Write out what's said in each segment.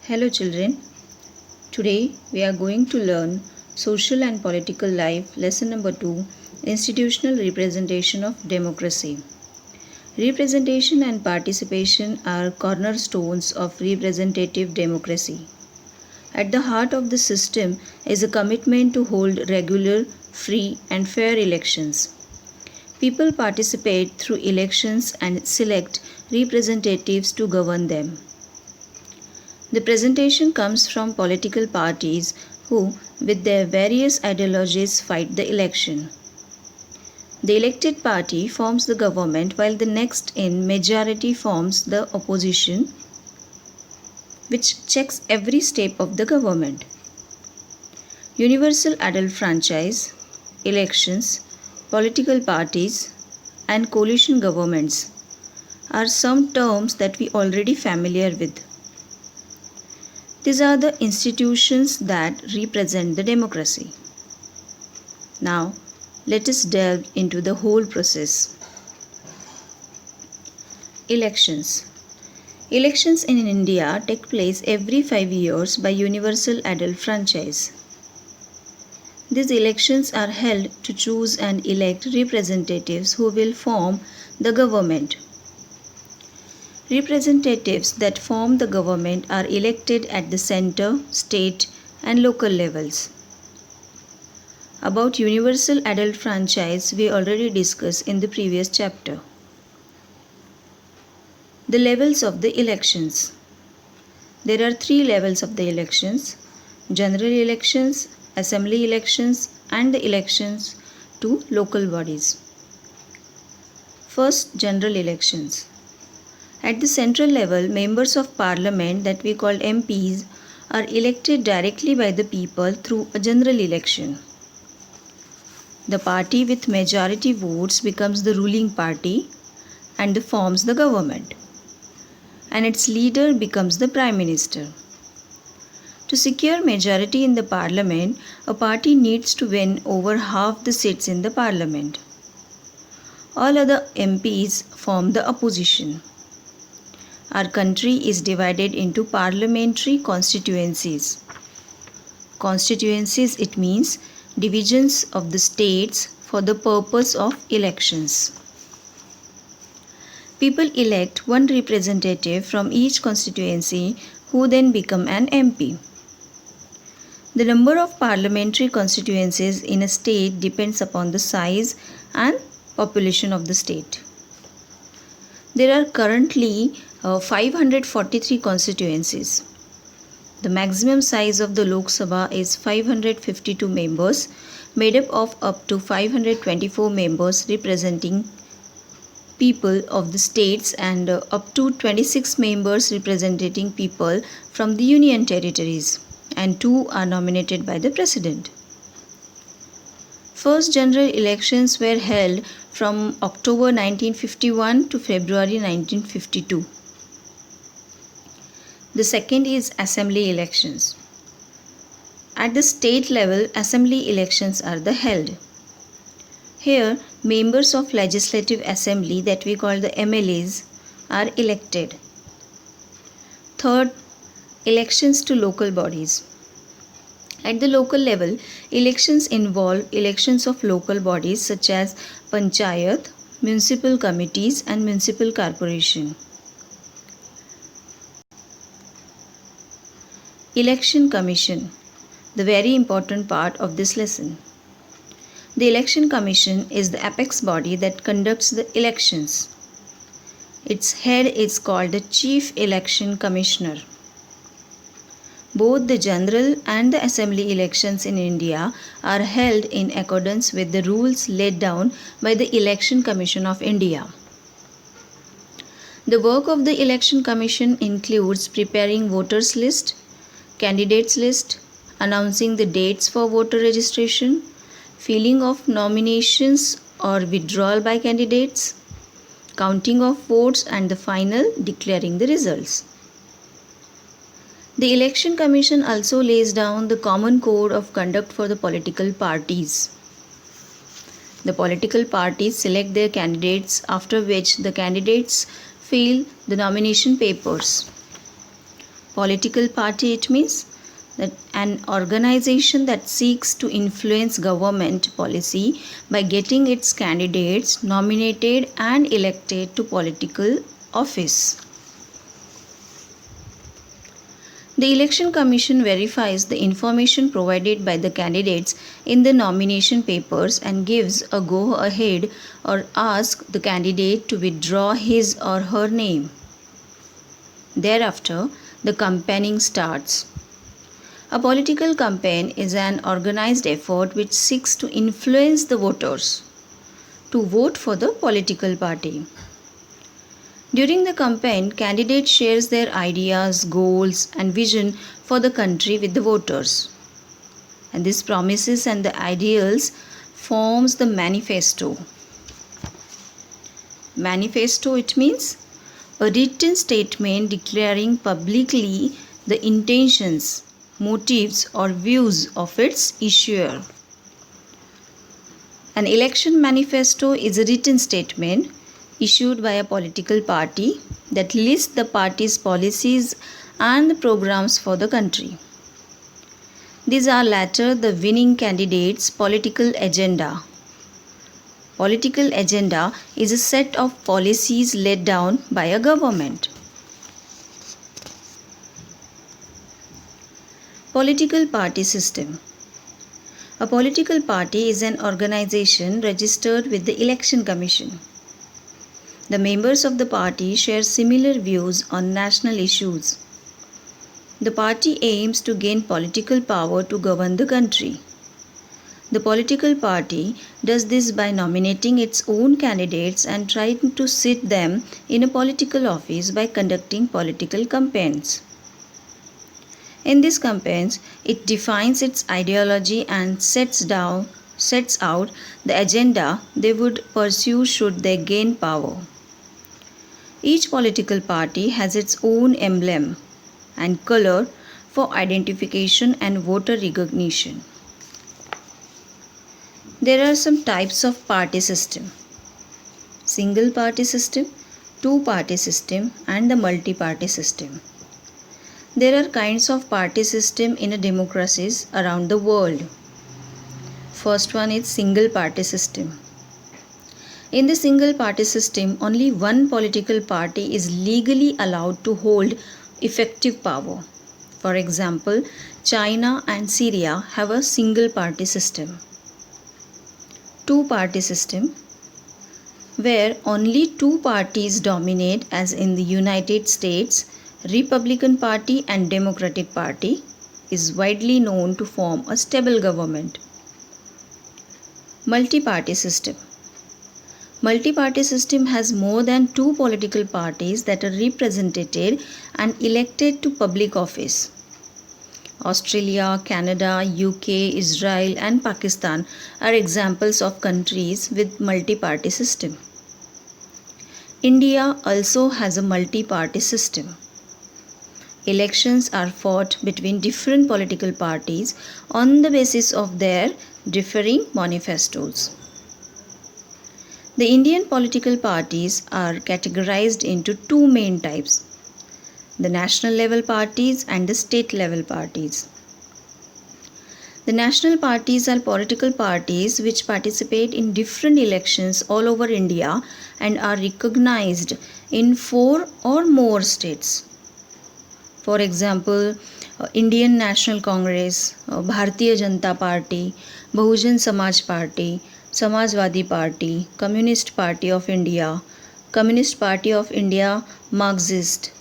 Hello children. Today we are going to learn Social and Political Life lesson number 2, Institutional Representation of Democracy. Representation and participation are cornerstones of representative democracy. At the heart of the system is a commitment to hold regular, free and fair elections. People participate through elections and select representatives to govern them. The presentation comes from political parties who, with their various ideologies, fight the election. The elected party forms the government while the next in majority forms the opposition, which checks every step of the government. Universal adult franchise, elections, political parties, and coalition governments are some terms that we already familiar with. These are the institutions that represent the democracy. Now, let us delve into the whole process. Elections. Elections in India take place every 5 years by universal adult franchise. These elections are held to choose and elect representatives who will form the government. Representatives that form the government are elected at the center, state, and local levels. About universal adult franchise, we already discussed in the previous chapter. The levels of the elections. There are 3 levels of the elections: general elections, assembly elections, and the elections to local bodies. First, general elections. At the central level, members of parliament that we call MPs are elected directly by the people through a general election. The party with majority votes becomes the ruling party and forms the government, and its leader becomes the prime minister. To secure majority in the parliament, a party needs to win over half the seats in the parliament. All other MPs form the opposition. Our country is divided into parliamentary constituencies. Constituencies, it means divisions of the states for the purpose of elections. People elect one representative from each constituency who then become an MP. The number of parliamentary constituencies in a state depends upon the size and population of the state. There are currently 543 constituencies. The maximum size of the Lok Sabha is 552 members, made up of up to 524 members representing people of the states and up to 26 members representing people from the union territories, and 2 are nominated by the president. First general elections were held from October 1951 to February 1952. The second is assembly elections. At the state level, assembly elections are held. Here, members of legislative assembly that we call the MLAs are elected. Third, elections to local bodies. At the local level, elections involve elections of local bodies such as panchayat, municipal committees and municipal corporation. Election Commission, the very important part of this lesson. The Election Commission is the apex body that conducts the elections. Its head is called the Chief Election Commissioner. Both the general and the assembly elections in India are held in accordance with the rules laid down by the Election Commission of India. The work of the Election Commission includes preparing voters list, candidates list, announcing the dates for voter registration, filling of nominations or withdrawal by candidates, counting of votes and the final declaring the results. The Election Commission also lays down the common code of conduct for the political parties. The political parties select their candidates, after which the candidates fill the nomination papers. Political party, it means that an organization that seeks to influence government policy by getting its candidates nominated and elected to political office. The Election Commission verifies the information provided by the candidates in the nomination papers and gives a go-ahead or asks the candidate to withdraw his or her name. Thereafter, the campaigning starts. A political campaign is an organized effort which seeks to influence the voters to vote for the political party. During the campaign, candidates share their ideas, goals and vision for the country with the voters. And these promises and the ideals forms the manifesto. Manifesto, it means a written statement declaring publicly the intentions, motives or views of its issuer. An election manifesto is a written statement issued by a political party that lists the party's policies and the programs for the country. These are later the winning candidate's political agenda. Political agenda is a set of policies laid down by a government. Political party system. A political party is an organization registered with the Election Commission. The members of the party share similar views on national issues. The party aims to gain political power to govern the country. The political party does this by nominating its own candidates and trying to sit them in a political office by conducting political campaigns. In these campaigns, it defines its ideology and sets out the agenda they would pursue should they gain power. Each political party has its own emblem and color for identification and voter recognition. There are some types of party system: single party system, two party system and the multi-party system. There are kinds of party system in democracies around the world. First one is single party system. In the single party system, only one political party is legally allowed to hold effective power. For example, China and Syria have a single party system. Two party system, where only two parties dominate, as in the United States, Republican Party and Democratic Party, is widely known to form a stable government. Multi-party system. Multi-party system has more than two political parties that are represented and elected to public office. Australia, Canada, UK, Israel and Pakistan are examples of countries with multi-party system. India also has a multi-party system. Elections are fought between different political parties on the basis of their differing manifestos. The Indian political parties are categorized into two main types: the national level parties and the state level parties. The national parties are political parties which participate in different elections all over India and are recognized in 4 or more states. For example, Indian National Congress, Bharatiya Janata Party, Bahujan Samaj Party, Samajwadi Party, Communist Party of India, Communist Party of India, Marxist,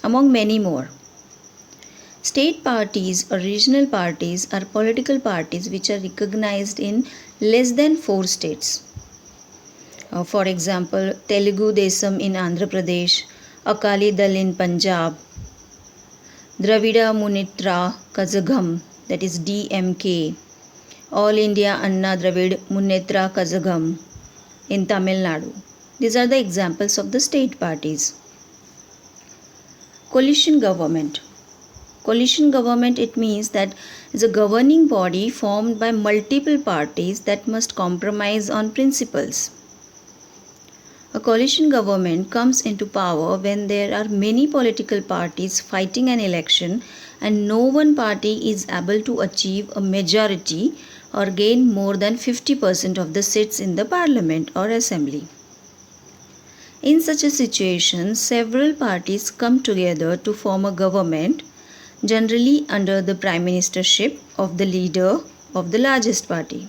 among many more. State parties or regional parties are political parties which are recognized in less than 4 states. For example, Telugu Desam in Andhra Pradesh, Akali Dal in Punjab, Dravida Munnetra Kazhagam, that is DMK, All India Anna Dravid Munnetra Kazhagam in Tamil Nadu. These are the examples of the state parties. Coalition government. Coalition government, it means that is a governing body formed by multiple parties that must compromise on principles. A coalition government comes into power when there are many political parties fighting an election and no one party is able to achieve a majority or gain more than 50% of the seats in the parliament or assembly. In such a situation, several parties come together to form a government, generally under the prime ministership of the leader of the largest party.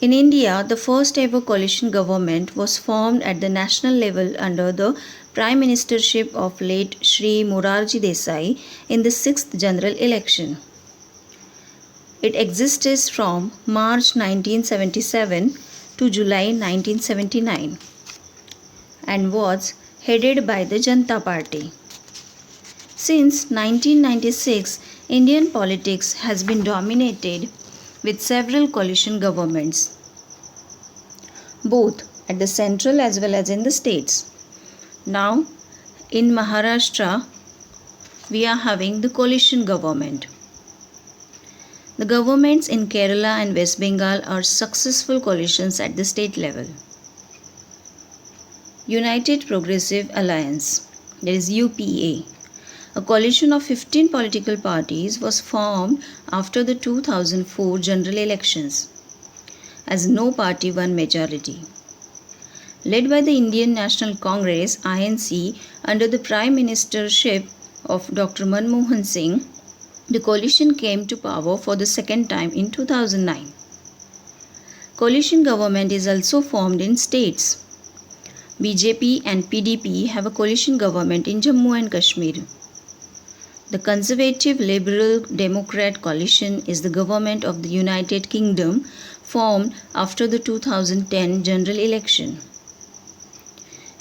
In India, the first ever coalition government was formed at the national level under the prime ministership of late Shri Morarji Desai in the 6th general election. It existed from March 1977 to July 1979 and was headed by the Janata Party. Since 1996, Indian politics has been dominated with several coalition governments, both at the central as well as in the states. Now, in Maharashtra, we are having the coalition government. The governments in Kerala and West Bengal are successful coalitions at the state level. United Progressive Alliance, that is UPA, a coalition of 15 political parties was formed after the 2004 general elections, as no party won majority. Led by the Indian National Congress (INC) under the prime ministership of Dr. Manmohan Singh, the coalition came to power for the second time in 2009. Coalition government is also formed in states. BJP and PDP have a coalition government in Jammu and Kashmir. The Conservative Liberal Democrat coalition is the government of the United Kingdom formed after the 2010 general election.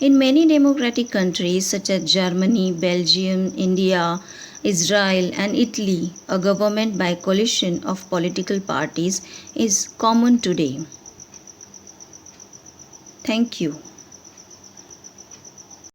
In many democratic countries such as Germany, Belgium, India, Israel and Italy, a government by coalition of political parties is common today. Thank you.